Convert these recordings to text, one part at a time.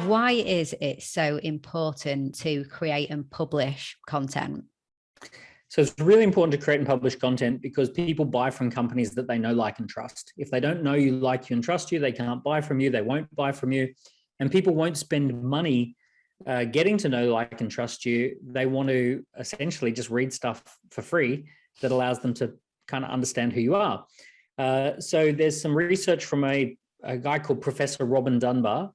Why is it so important to create and publish content? So it's really important to create and publish content because people buy from companies that they know, like, and trust. If they don't know you, like you, and trust you, they can't buy from you. They won't buy from you. And people won't spend money getting to know, like, and trust you. They want to essentially just read stuff for free that allows them to kind of understand who you are. So there's some research from a guy called Professor Robin Dunbar.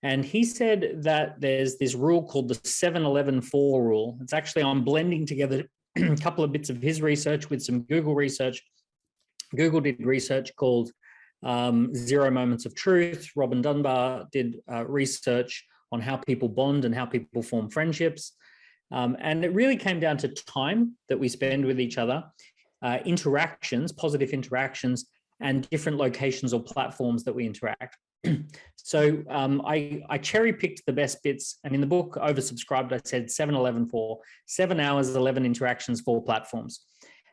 And he said that there's this rule called the 7-11-4 rule. It's actually, I'm blending together a couple of bits of his research with some Google research. Google did research called 0 Moments of Truth. Robin Dunbar did research on how people bond and how people form friendships. And it really came down to time that we spend with each other, interactions, positive interactions, and different locations or platforms that we interact. So I cherry-picked the best bits, and in the book, oversubscribed, I said 7-11-4, 7 hours, 11 interactions, 4 platforms.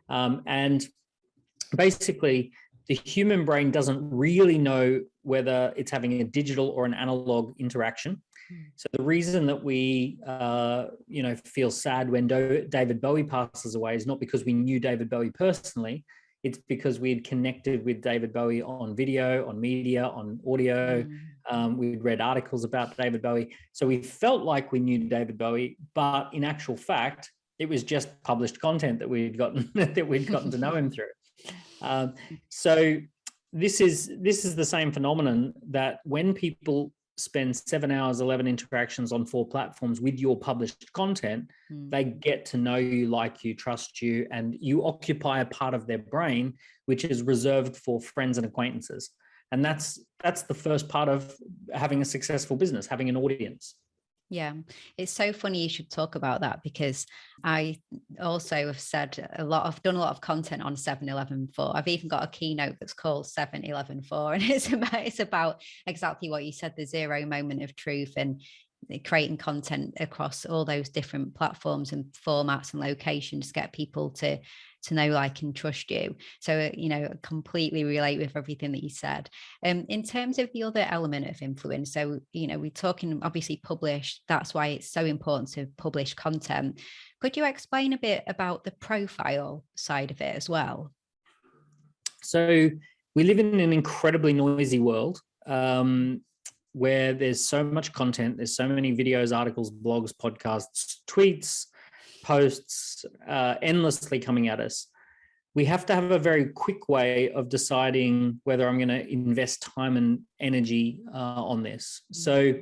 And basically, the human brain doesn't really know whether it's having a digital or an analog interaction. So the reason that we, feel sad when David Bowie passes away is not because we knew David Bowie personally. It's because we had connected with David Bowie on video, on media, on audio. We'd read articles about David Bowie. So we felt like we knew David Bowie, but in actual fact, it was just published content that we'd gotten to know him through. So this is the same phenomenon, that when people spend 7 hours, 11 interactions on 4 platforms with your published content, they get to know you, like you, trust you, and you occupy a part of their brain which is reserved for friends and acquaintances. And that's the first part of having a successful business, having an audience. Yeah, it's so funny you should talk about that, because I also have I've done a lot of content on 7-11-4. I've even got a keynote that's called 7-11-4, and it's about exactly what you said, the 0 moment of truth, and creating content across all those different platforms and formats and locations to get people to know, like, and trust you. So, completely relate with everything that you said. In terms of the other element of influence, so, we're talking obviously publish, that's why it's so important to publish content. Could you explain a bit about the profile side of it as well? So we live in an incredibly noisy world, where there's so much content, there's so many videos, articles, blogs, podcasts, tweets, posts, endlessly coming at us. We have to have a very quick way of deciding whether I'm going to invest time and energy on this. So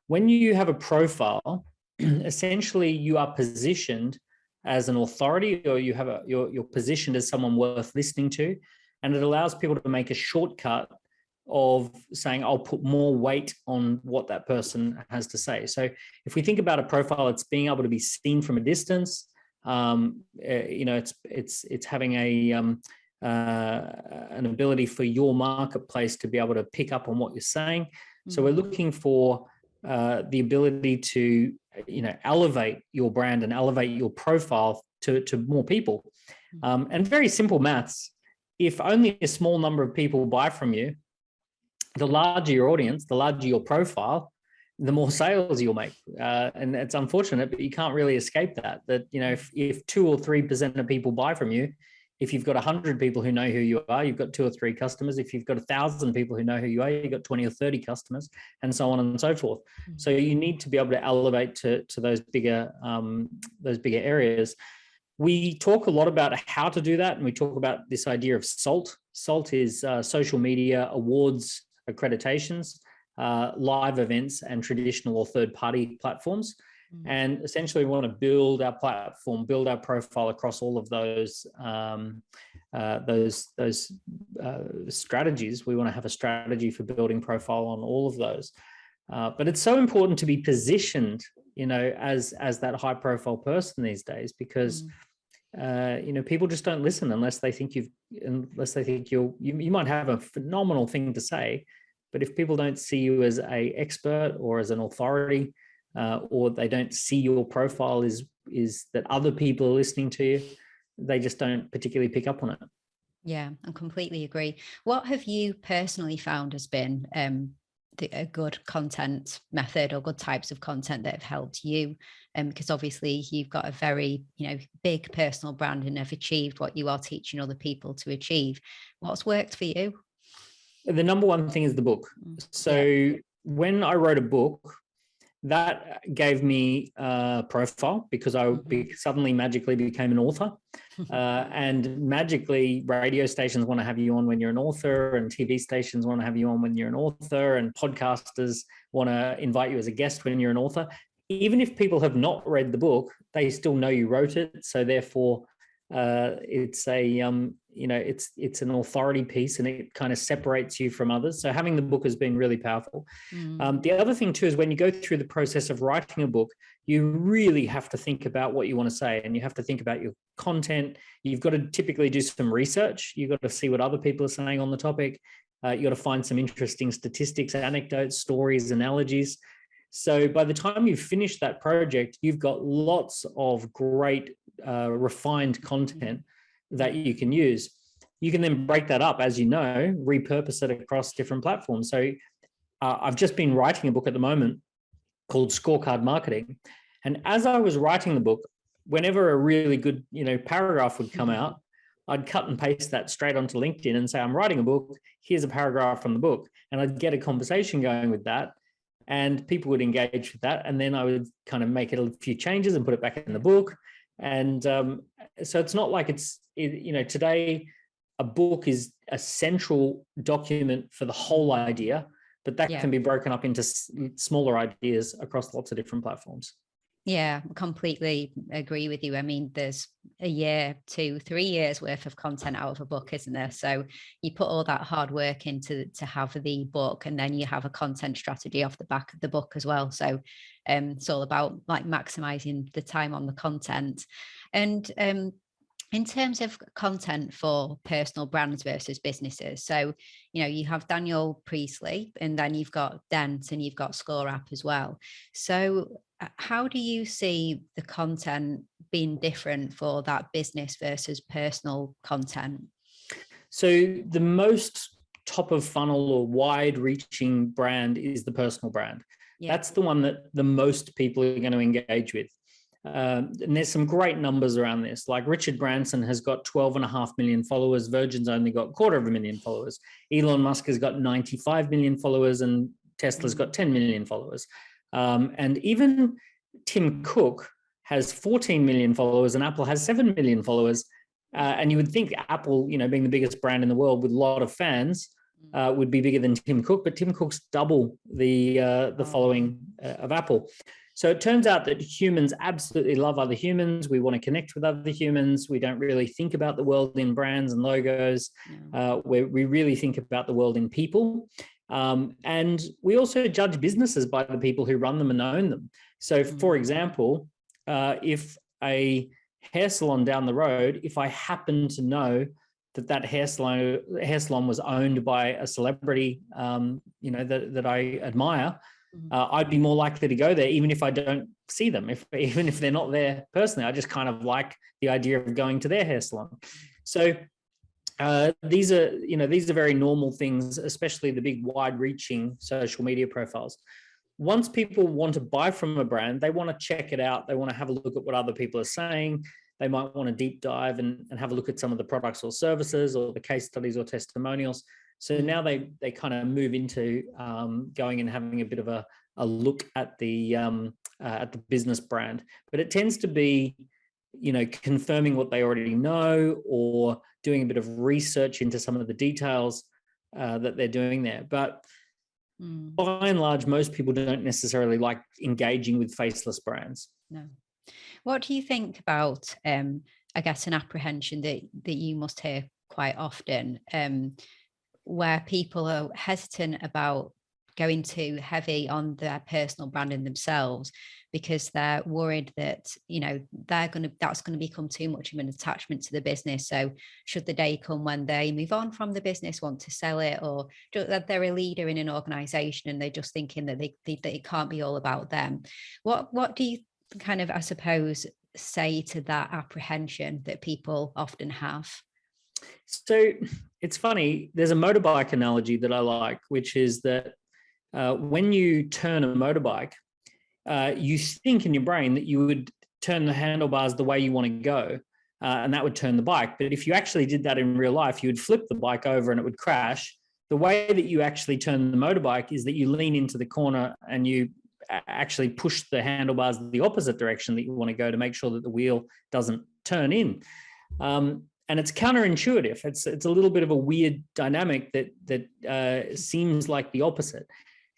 when you have a profile, essentially you are positioned as an authority, or you're positioned as someone worth listening to, and it allows people to make a shortcut of saying, I'll put more weight on what that person has to say. So if we think about a profile, it's being able to be seen from a distance. It's having an ability for your marketplace to be able to pick up on what you're saying. So we're looking for the ability to, elevate your brand and elevate your profile to more people. And very simple maths. If only a small number of people buy from you, the larger your audience, the larger your profile, the more sales you'll make. And it's unfortunate, but you can't really escape that. If 2 or 3% of people buy from you, if you've got 100 people who know who you are, you've got 2 or 3 customers. If you've got 1,000 people who know who you are, you've got 20 or 30 customers, and so on and so forth. So you need to be able to elevate to those bigger areas. We talk a lot about how to do that, and we talk about this idea of SALT. SALT is social media, awards, accreditations, live events, and traditional or third-party platforms. And essentially we want to build our platform, build our profile across all of those strategies. We want to have a strategy for building profile on all of those. But it's so important to be positioned, as that high-profile person these days, because people just don't listen unless they think you might have a phenomenal thing to say, but if people don't see you as an expert or as an authority, or they don't see your profile is that other people are listening to you, they just don't particularly pick up on it. Yeah, I completely agree. What have you personally found has been a good content method or good types of content that have helped you? Because obviously you've got a very, big personal brand and have achieved what you are teaching other people to achieve. What's worked for you? The number one thing is the book. Yeah. So when I wrote a book, that gave me a profile because I suddenly magically became an author. And magically, radio stations want to have you on when you're an author, and TV stations want to have you on when you're an author, and podcasters want to invite you as a guest when you're an author. Even if people have not read the book, they still know you wrote it. So therefore, it's it's an authority piece, and it kind of separates you from others. So having the book has been really powerful. The other thing too is when you go through the process of writing a book, you really have to think about what you want to say, and you have to think about your content. You've got to typically do some research. You've got to see what other people are saying on the topic. You've got to find some interesting statistics, anecdotes, stories, analogies. So by the time you've finished that project, you've got lots of great refined content that you can use. You can then break that up, as you know, repurpose it across different platforms. So I've just been writing a book at the moment called Scorecard Marketing. And as I was writing the book, whenever a really good, paragraph would come out, I'd cut and paste that straight onto LinkedIn and say, I'm writing a book. Here's a paragraph from the book. And I'd get a conversation going with that. And people would engage with that. And then I would kind of make it a few changes and put it back in the book. And so it's not like today a book is a central document for the whole idea, but that can be broken up into smaller ideas across lots of different platforms. Yeah, completely agree with you. I mean, there's a year, 2, 3 years worth of content out of a book, isn't there? So you put all that hard work into to have the book, and then you have a content strategy off the back of the book as well. So it's all about like maximizing the time on the content. And in terms of content for personal brands versus businesses, so you have Daniel Priestley, and then you've got Dent, and you've got ScoreApp as well. So how do you see the content being different for that business versus personal content? So the most top of funnel or wide reaching brand is the personal brand. That's the one that the most people are going to engage with. And there's some great numbers around this. Like Richard Branson has got 12.5 million followers. Virgin's only got 250,000 followers. Elon Musk has got 95 million followers, and Tesla's got 10 million followers. And even Tim Cook has 14 million followers, and Apple has 7 million followers. And you would think Apple, being the biggest brand in the world with a lot of fans, would be bigger than Tim Cook, but Tim Cook's double the following of Apple. So it turns out that humans absolutely love other humans. We want to connect with other humans. We don't really think about the world in brands and logos. We really think about the world in people. And we also judge businesses by the people who run them and own them. So for example, if a hair salon down the road, if I happen to know that hair salon was owned by a celebrity, that I admire, I'd be more likely to go there, even if I don't see them, even if they're not there personally. I just kind of like the idea of going to their hair salon. So these are very normal things, especially the big wide-reaching social media profiles. Once people want to buy from a brand, they want to check it out. They want to have a look at what other people are saying. They might want to deep dive and have a look at some of the products or services or the case studies or testimonials. So now they kind of move into going and having a bit of a look at the business brand. But it tends to be, confirming what they already know or doing a bit of research into some of the details that they're doing there. But by and large, most people don't necessarily like engaging with faceless brands. No. What do you think about, I guess, an apprehension that you must hear quite often, where people are hesitant about going too heavy on their personal branding themselves because they're worried that, that's going to become too much of an attachment to the business. So should the day come when they move on from the business, want to sell it, or that they're a leader in an organization and they're just thinking that that it can't be all about them. What do you kind of, I suppose, say to that apprehension that people often have? So it's funny. There's a motorbike analogy that I like, which is that when you turn a motorbike, you think in your brain that you would turn the handlebars the way you want to go, and that would turn the bike. But if you actually did that in real life, you would flip the bike over and it would crash. The way that you actually turn the motorbike is that you lean into the corner and you actually push the handlebars the opposite direction that you want to go to make sure that the wheel doesn't turn in. And it's counterintuitive. It's a little bit of a weird dynamic that seems like the opposite.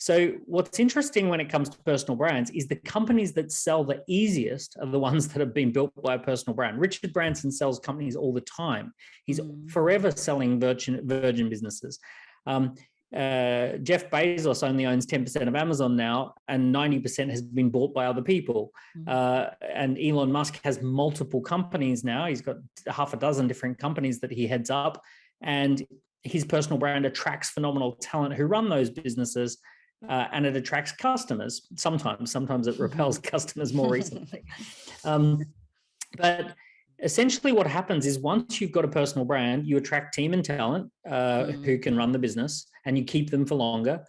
So what's interesting when it comes to personal brands is the companies that sell the easiest are the ones that have been built by a personal brand. Richard Branson sells companies all the time. He's forever selling virgin businesses. Jeff Bezos only owns 10% of Amazon now, and 90% has been bought by other people. And Elon Musk has multiple companies now. He's got half a dozen different companies that he heads up, and his personal brand attracts phenomenal talent who run those businesses, and it attracts customers. Sometimes it repels customers more recently. But essentially what happens is once you've got a personal brand, you attract team and talent who can run the business, and you keep them for longer.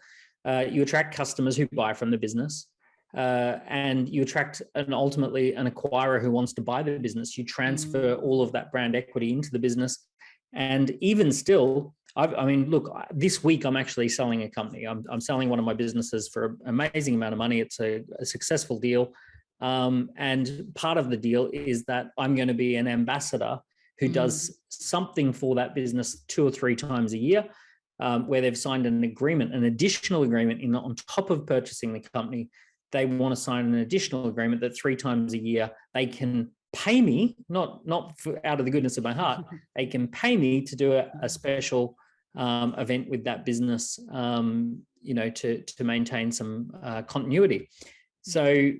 You attract customers who buy from the business, and you attract ultimately an acquirer who wants to buy the business. You transfer all of that brand equity into the business. And even still, look, this week I'm actually selling a company. I'm selling one of my businesses for an amazing amount of money. It's a successful deal. And part of the deal is that I'm going to be an ambassador who does something for that business 2 or 3 times a year, where they've signed an agreement, an additional agreement on top of purchasing the company. They want to sign an additional agreement that 3 times a year they can pay me, not out of the goodness of my heart, they can pay me to do a special event with that business, to maintain some continuity. So,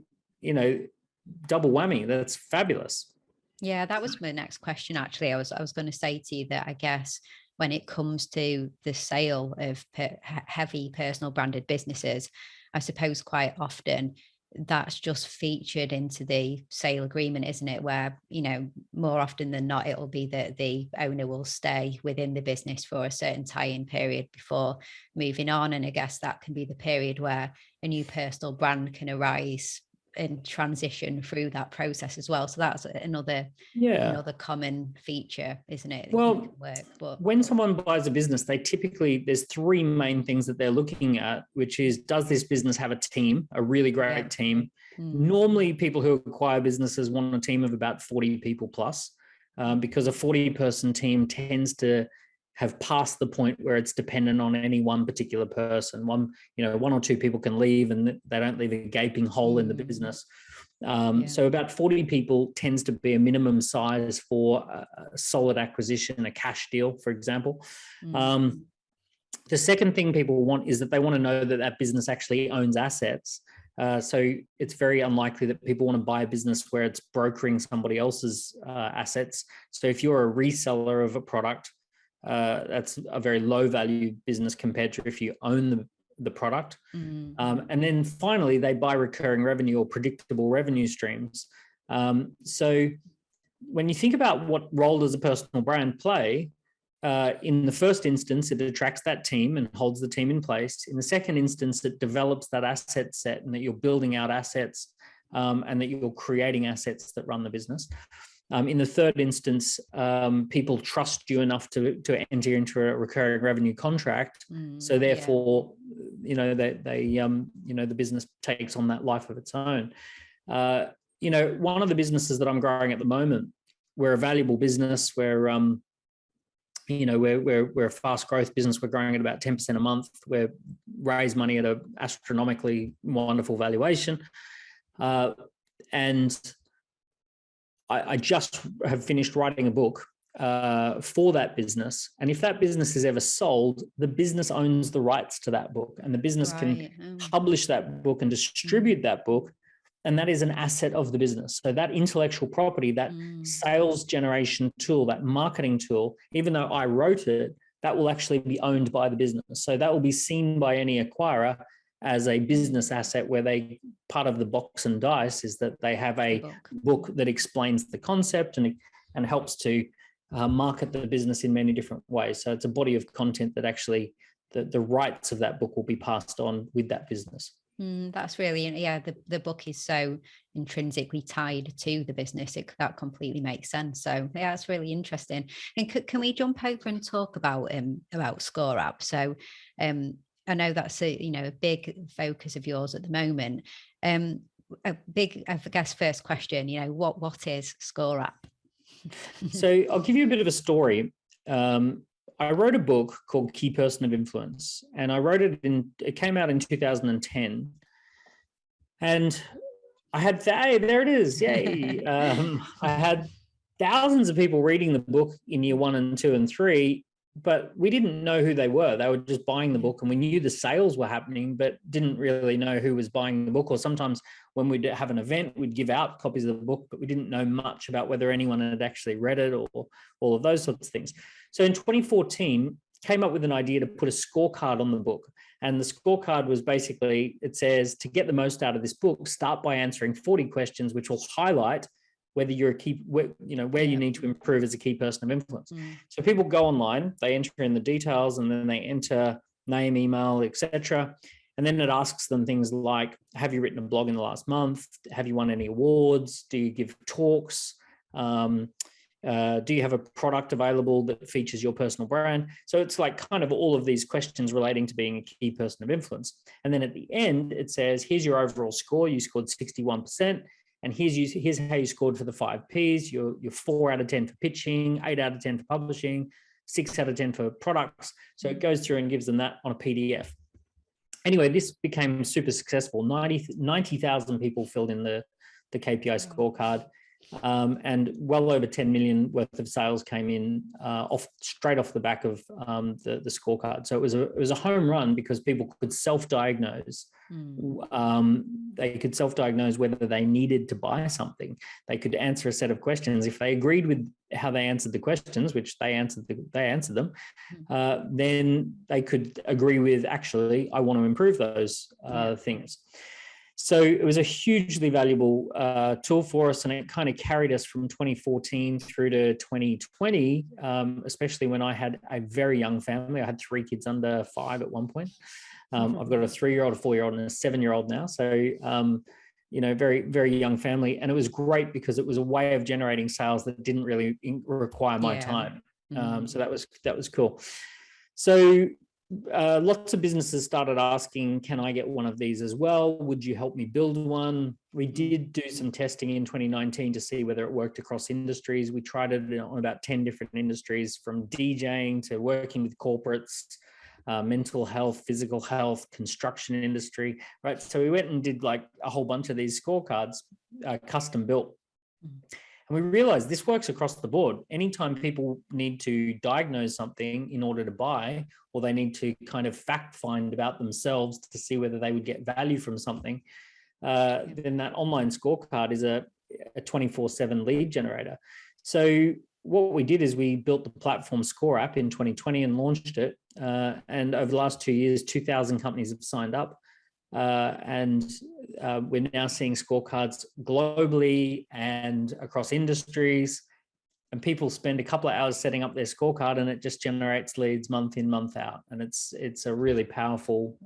double whammy. That's fabulous. Yeah, that was my next question. Actually, I was going to say to you that I guess when it comes to the sale of heavy personal branded businesses, I suppose quite often that's just featured into the sale agreement, isn't it? Where, more often than not, it'll be that the owner will stay within the business for a certain tie-in period before moving on. And I guess that can be the period where a new personal brand can arise and transition through that process as well. So that's another common feature, isn't it? Well, when someone buys a business, there's 3 main things that they're looking at, which is, does this business have a team, a really great team? Normally people who acquire businesses want a team of about 40 people plus, because a 40-person team tends to have passed the point where it's dependent on any one particular person. 1 or 2 people can leave and they don't leave a gaping hole in the business. So about 40 people tends to be a minimum size for a solid acquisition, a cash deal, for example. The second thing people want is that they want to know that that business actually owns assets. So it's very unlikely that people want to buy a business where it's brokering somebody else's assets. So if you're a reseller of a product, that's a very low value business compared to if you own the product. And then finally, they buy recurring revenue or predictable revenue streams. So when you think about what role does a personal brand play, in the first instance, it attracts that team and holds the team in place. In the second instance, it develops that asset set and that you're building out assets, and that you're creating assets that run the business. In the third instance, people trust you enough to enter into a recurring revenue contract. So therefore, the business takes on that life of its own. One of the businesses that I'm growing at the moment, we're a valuable business. We're a fast growth business. We're growing at about 10% a month. We raise money at an astronomically wonderful valuation, and I just have finished writing a book for that business. And if that business is ever sold, the business owns the rights to that book, and the business can publish that book and distribute that book. And that is an asset of the business. So that intellectual property, that sales generation tool, that marketing tool, even though I wrote it, that will actually be owned by the business. So that will be seen by any acquirer as a business asset, where part of the box and dice is that they have a book that explains the concept and helps to market the business in many different ways. So it's a body of content that actually the rights of that book will be passed on with that business. That's really, yeah, the book is so intrinsically tied to the business. That completely makes sense. So yeah, it's really interesting. And can we jump over and talk about ScoreApp? So I know that's a big focus of yours at the moment. A big, I guess, first question, what is ScoreApp? So I'll give you a bit of a story. I wrote a book called Key Person of Influence, and I wrote it came out in 2010. And I had, hey, there it is, yay. I had thousands of people reading the book in year 1 and 2 and 3, but we didn't know who they were. They were just buying the book, and we knew the sales were happening, but didn't really know who was buying the book. Or sometimes when we'd have an event, we'd give out copies of the book, but we didn't know much about whether anyone had actually read it or all of those sorts of things. So in 2014, came up with an idea to put a scorecard on the book. And the scorecard was basically, it says, to get the most out of this book, start by answering 40 questions, which will highlight whether you're where you need to improve as a key person of influence. So people go online, they enter in the details, and then they enter name, email, etc. And then it asks them things like, have you written a blog in the last month? Have you won any awards? Do you give talks? Do you have a product available that features your personal brand? So it's like kind of all of these questions relating to being a key person of influence. And then at the end, it says, here's your overall score. You scored 61%. And here's how you scored for the 5 Ps. You're 4 out of 10 for pitching, 8 out of 10 for publishing, 6 out of 10 for products. So it goes through and gives them that on a PDF. Anyway, this became super successful. 90,000 people filled in the KPI scorecard. And well over 10 million worth of sales came in straight off the back of the scorecard. So it was a home run because people could self-diagnose. They could self-diagnose whether they needed to buy something. They could answer a set of questions. If they agreed with how they answered the questions, which they answered them, then they could agree with, actually, I want to improve those things. So it was a hugely valuable tool for us, and it kind of carried us from 2014 through to 2020, especially when I had a very young family. I had 3 kids under 5 at one point. I've got a 3-year-old, a 4-year-old, and a 7-year-old now. So, very, very young family. And it was great because it was a way of generating sales that didn't really require my time. So that was cool. So lots of businesses started asking, can I get one of these as well? Would you help me build one? We did do some testing in 2019 to see whether it worked across industries. We tried it on about 10 different industries, from DJing to working with corporates, mental health, physical health, construction industry, right? So we went and did like a whole bunch of these scorecards, custom built. And we realized this works across the board. Anytime people need to diagnose something in order to buy, or they need to kind of fact find about themselves to see whether they would get value from something, then that online scorecard is a 24/7 lead generator. So what we did is we built the platform ScoreApp in 2020 and launched it. And over the last 2 years, 2,000 companies have signed up. And we're now seeing scorecards globally and across industries. And people spend a couple of hours setting up their scorecard, and it just generates leads month in, month out. And it's a really powerful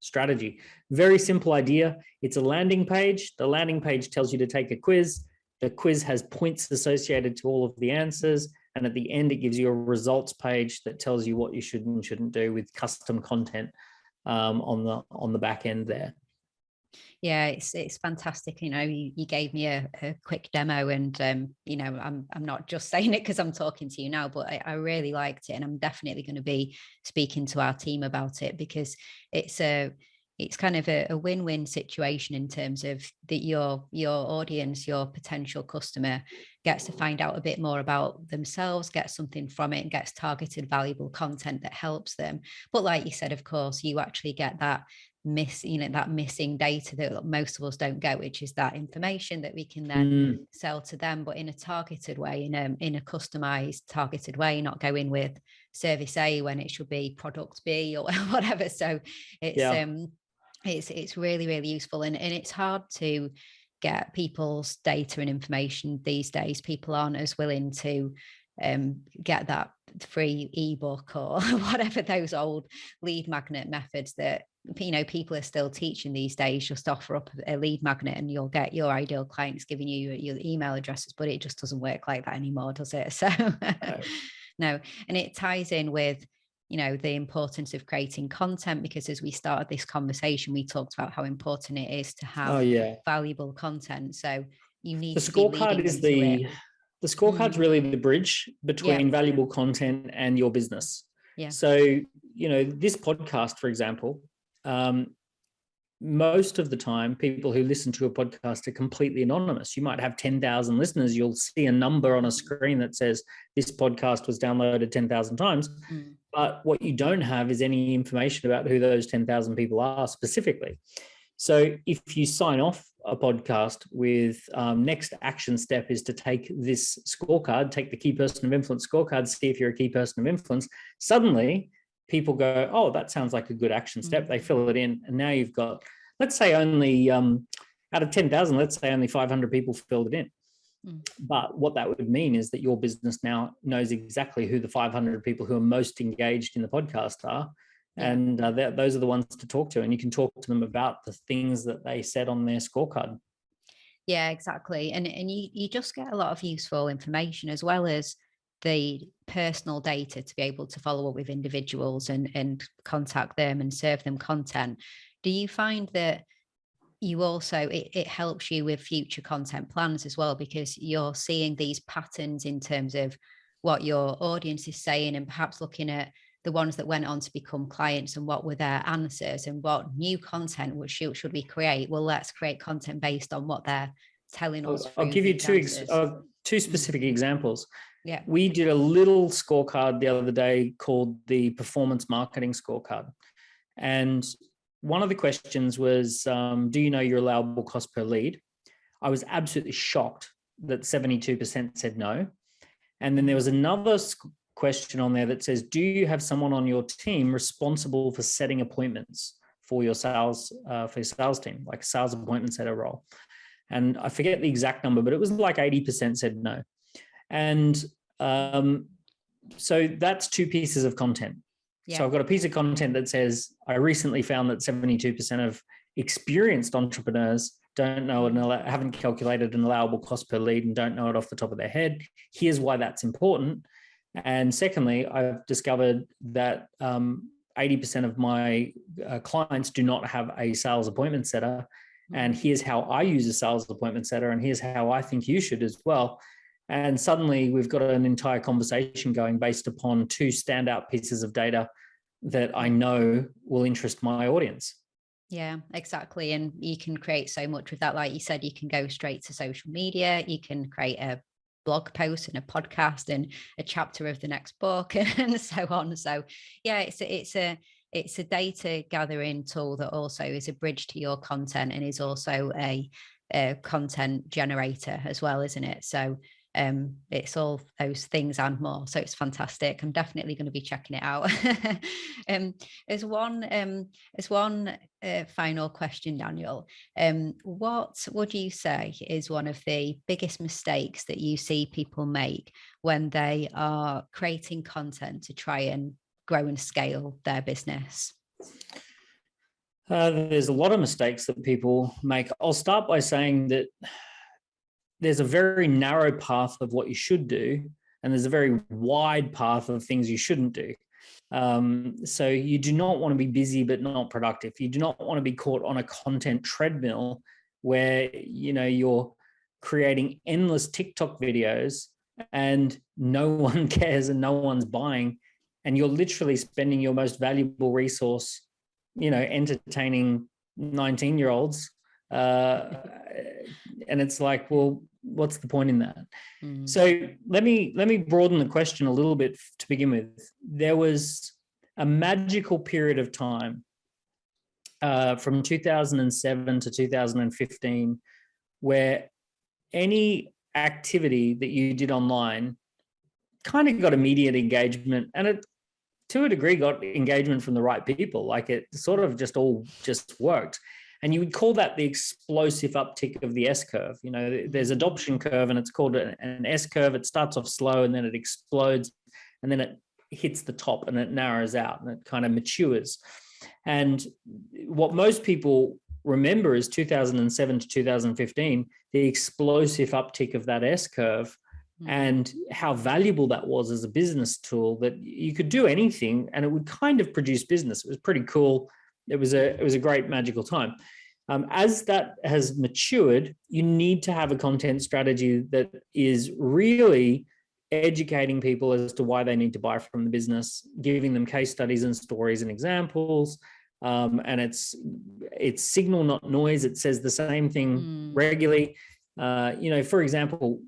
strategy. Very simple idea. It's a landing page. The landing page tells you to take a quiz. The quiz has points associated to all of the answers. And at the end, it gives you a results page that tells you what you should and shouldn't do with custom content on the back end there. Yeah, it's fantastic. You gave me a quick demo, and I'm not just saying it because I'm talking to you now, but I really liked it, and I'm definitely going to be speaking to our team about it, because it's kind of a win-win situation in terms of that your audience, your potential customer, gets to find out a bit more about themselves, gets something from it, and gets targeted, valuable content that helps them. But like you said, of course, you actually get that missing data that most of us don't get, which is that information that we can then sell to them, but in a targeted way, in a customized, targeted way, not going with service A when it should be product B or whatever. So it's really, really useful, and it's hard to get people's data and information these days. People aren't as willing to get that free ebook or whatever those old lead magnet methods that people are still teaching these days. Just offer up a lead magnet and you'll get your ideal clients giving you your email addresses, but it just doesn't work like that anymore, does it? So no. And it ties in with the importance of creating content, because as we started this conversation, we talked about how important it is to have valuable content. So you need the scorecard is the scorecard's really the bridge between valuable content and your business. So this podcast, for example, most of the time people who listen to a podcast are completely anonymous. You might have 10,000 listeners. You'll see a number on a screen that says this podcast was downloaded 10,000 times. But what you don't have is any information about who those 10,000 people are specifically. So if you sign off a podcast with next action step is to take this scorecard, take the key person of influence scorecard, see if you're a key person of influence, suddenly people go, oh, that sounds like a good action step. They fill it in. And now you've got, let's say only out of 10,000, let's say only 500 people filled it in. But what that would mean is that your business now knows exactly who the 500 people who are most engaged in the podcast are. And those are the ones to talk to. And you can talk to them about the things that they said on their scorecard. Yeah, exactly. And you just get a lot of useful information, as well as the personal data to be able to follow up with individuals and contact them and serve them content. Do you find that you also, it helps you with future content plans as well, because you're seeing these patterns in terms of what your audience is saying, and perhaps looking at the ones that went on to become clients and what were their answers and what new content should we create? Well, let's create content based on what they're telling us. I'll give you two specific examples. Yeah. We did a little scorecard the other day called the Performance Marketing Scorecard. And one of the questions was, do you know your allowable cost per lead? I was absolutely shocked that 72% said no. And then there was another question on there that says, do you have someone on your team responsible for setting appointments for your sales team, like a sales appointment setter role? And I forget the exact number, but it was like 80% said no. And so that's two pieces of content. Yeah. So I've got a piece of content that says, I recently found that 72% of experienced entrepreneurs don't know and haven't calculated an allowable cost per lead and don't know it off the top of their head. Here's why that's important. And secondly, I've discovered that 80% of my clients do not have a sales appointment setter. And here's how I use a sales appointment setter. And here's how I think you should as well. And suddenly we've got an entire conversation going based upon two standout pieces of data that I know will interest my audience. Yeah, exactly. And you can create so much with that. Like you said, you can go straight to social media. You can create a blog post and a podcast and a chapter of the next book and so on. So yeah, it's a data gathering tool that also is a bridge to your content and is also a content generator as well, isn't it? So it's all those things and more. So it's fantastic. I'm definitely going to be checking it out. As one final question, Daniel, what would you say is one of the biggest mistakes that you see people make when they are creating content to try and grow and scale their business? There's a lot of mistakes that people make. I'll start by saying that there's a very narrow path of what you should do, and there's a very wide path of things you shouldn't do. So you do not want to be busy but not productive. You do not want to be caught on a content treadmill where you're creating endless TikTok videos and no one cares and no one's buying, and you're literally spending your most valuable resource, entertaining 19-year-olds. And it's like, well, what's the point in that? So let me broaden the question a little bit to begin with. There was a magical period of time from 2007 to 2015 where any activity that you did online kind of got immediate engagement, and it to a degree got engagement from the right people. Like it sort of just all worked. And you would call that the explosive uptick of the S curve. You know, there's adoption curve and it's called an S curve. It starts off slow and then it explodes and then it hits the top and it narrows out and it kind of matures. And what most people remember is 2007 to 2015, the explosive uptick of that S curve and how valuable that was as a business tool, that you could do anything and it would kind of produce business. It was pretty cool. It was a great magical time. As that has matured, you need to have a content strategy that is really educating people as to why they need to buy from the business, giving them case studies and stories and examples. And it's signal, not noise. It says the same thing regularly. You know, for example,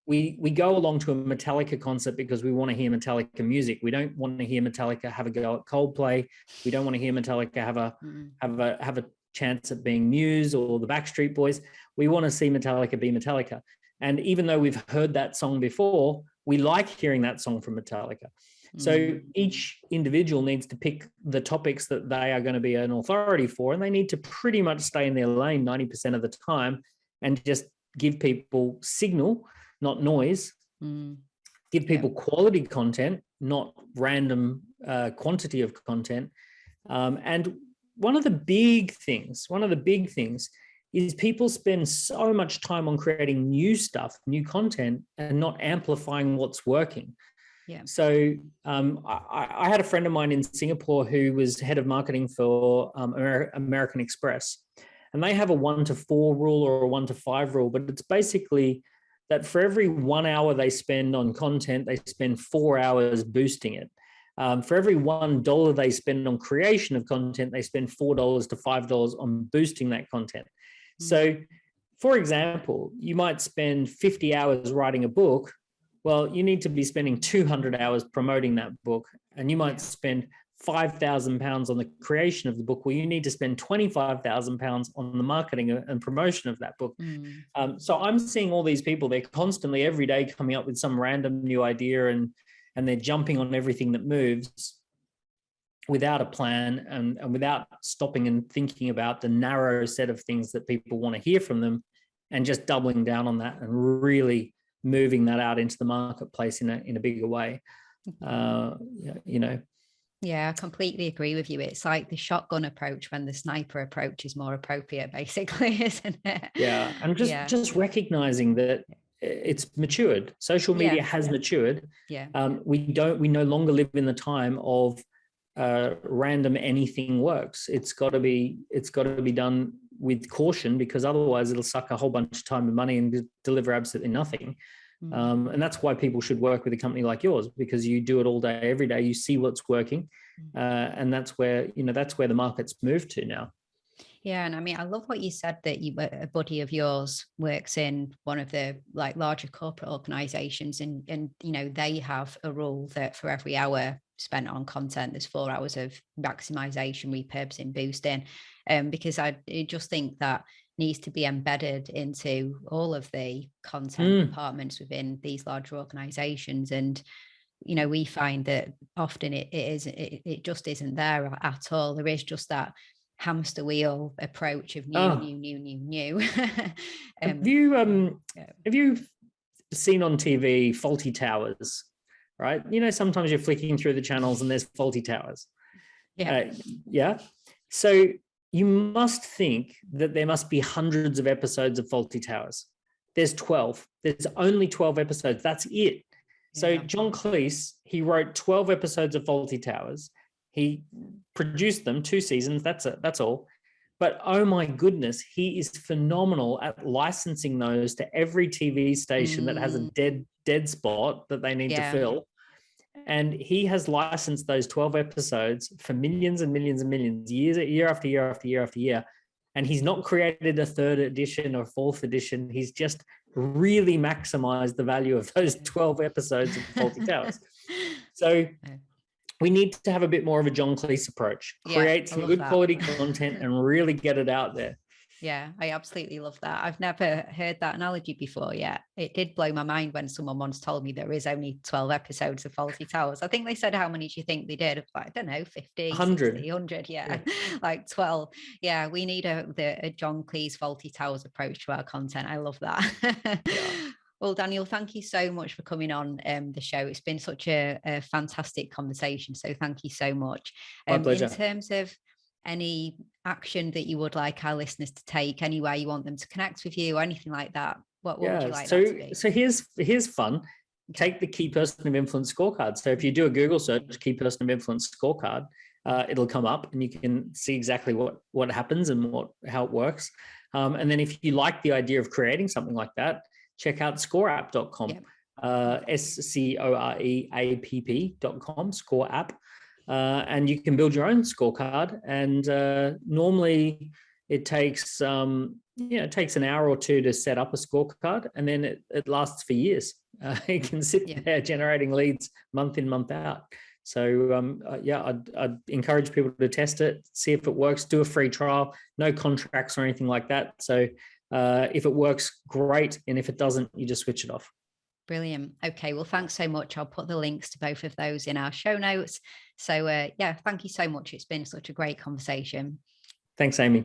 we go along to a Metallica concert because we want to hear Metallica music. We don't want to hear Metallica have a go at Coldplay. We don't want to hear Metallica have a chance at being Muse or the Backstreet Boys. We want to see Metallica be Metallica. And even though we've heard that song before, we like hearing that song from Metallica. So each individual needs to pick the topics that they are going to be an authority for, and they need to pretty much stay in their lane 90% of the time and just give people signal, not noise. Give people quality content, not random quantity of content. And one of the big things is people spend so much time on creating new stuff, new content, and not amplifying what's working. So I had a friend of mine in Singapore who was head of marketing for American Express, and they have a 1 to 4 rule or a 1 to 5 rule, but it's basically that for every 1 hour they spend on content, they spend 4 hours boosting it. For every $1 they spend on creation of content, they spend $4 to $5 on boosting that content. So, for example, you might spend 50 hours writing a book. Well, you need to be spending 200 hours promoting that book, and you might spend £5,000 on the creation of the book. Well, you need to spend £25,000 on the marketing and promotion of that book. So I'm seeing all these people, they're constantly every day coming up with some random new idea and they're jumping on everything that moves without a plan and without stopping and thinking about the narrow set of things that people want to hear from them, and just doubling down on that and really moving that out into the marketplace in a bigger way. You know. Yeah, I completely agree with you. It's like the shotgun approach when the sniper approach is more appropriate, basically, isn't it? Yeah, and just recognizing that it's matured. Social media has matured. We no longer live in the time of random anything works. It's got to be done with caution, because otherwise it'll suck a whole bunch of time and money and deliver absolutely nothing. And that's why people should work with a company like yours, because you do it all day, every day. You see what's working, and that's where the market's moved to now. Yeah, and I mean, I love what you said that a buddy of yours works in one of the larger corporate organizations, and you know, they have a rule that for every hour spent on content, there's 4 hours of maximization, repurposing, boosting, because I just think that needs to be embedded into all of the content departments within these larger organizations. And you know, we find that often it just isn't there at all. There is just that hamster wheel approach of new. Have you seen on TV Faulty Towers? Right, you know, sometimes you're flicking through the channels and there's faulty towers. So you must think that there must be hundreds of episodes of Faulty Towers. There's 12. There's only 12 episodes. That's it. So John Cleese, he wrote 12 episodes of Faulty Towers. He produced them, 2 seasons. That's all. But oh my goodness, he is phenomenal at licensing those to every TV station that has a dead spot that they need to fill. And he has licensed those 12 episodes for millions and millions and millions, year after year after year after year. And he's not created a 3rd edition or 4th edition. He's just really maximized the value of those 12 episodes of Faulty Towers. So we need to have a bit more of a John Cleese approach. Create some good quality content and really get it out there. Yeah, I absolutely love that. I've never heard that analogy before yet. It did blow my mind when someone once told me there is only 12 episodes of Faulty Towers. I think they said, how many do you think they did? Like, I don't know, 50, 60, 100. 100. Yeah, Yeah. like 12. Yeah, we need a John Cleese Faulty Towers approach to our content. I love that. Yeah. Well, Daniel, thank you so much for coming on the show. It's been such a fantastic conversation. So thank you so much. My In pleasure. terms of any action that you would like our listeners to take, anywhere you want them to connect with you or anything like that, what would you like that to be? So here's fun. Okay. Take the key person of influence scorecard. So if you do a Google search, key person of influence scorecard, it'll come up and you can see exactly what happens and how it works. And then if you like the idea of creating something like that, check out ScoreApp.com. Yep. ScoreApp.com, ScoreApp. And you can build your own scorecard. And normally it takes it takes an hour or two to set up a scorecard, and then it lasts for years. It can sit there generating leads month in, month out. So I'd encourage people to test it, see if it works, do a free trial, no contracts or anything like that. So if it works, great. And if it doesn't, you just switch it off. Brilliant. Okay. Well, thanks so much. I'll put the links to both of those in our show notes. So thank you so much. It's been such a great conversation. Thanks, Amy.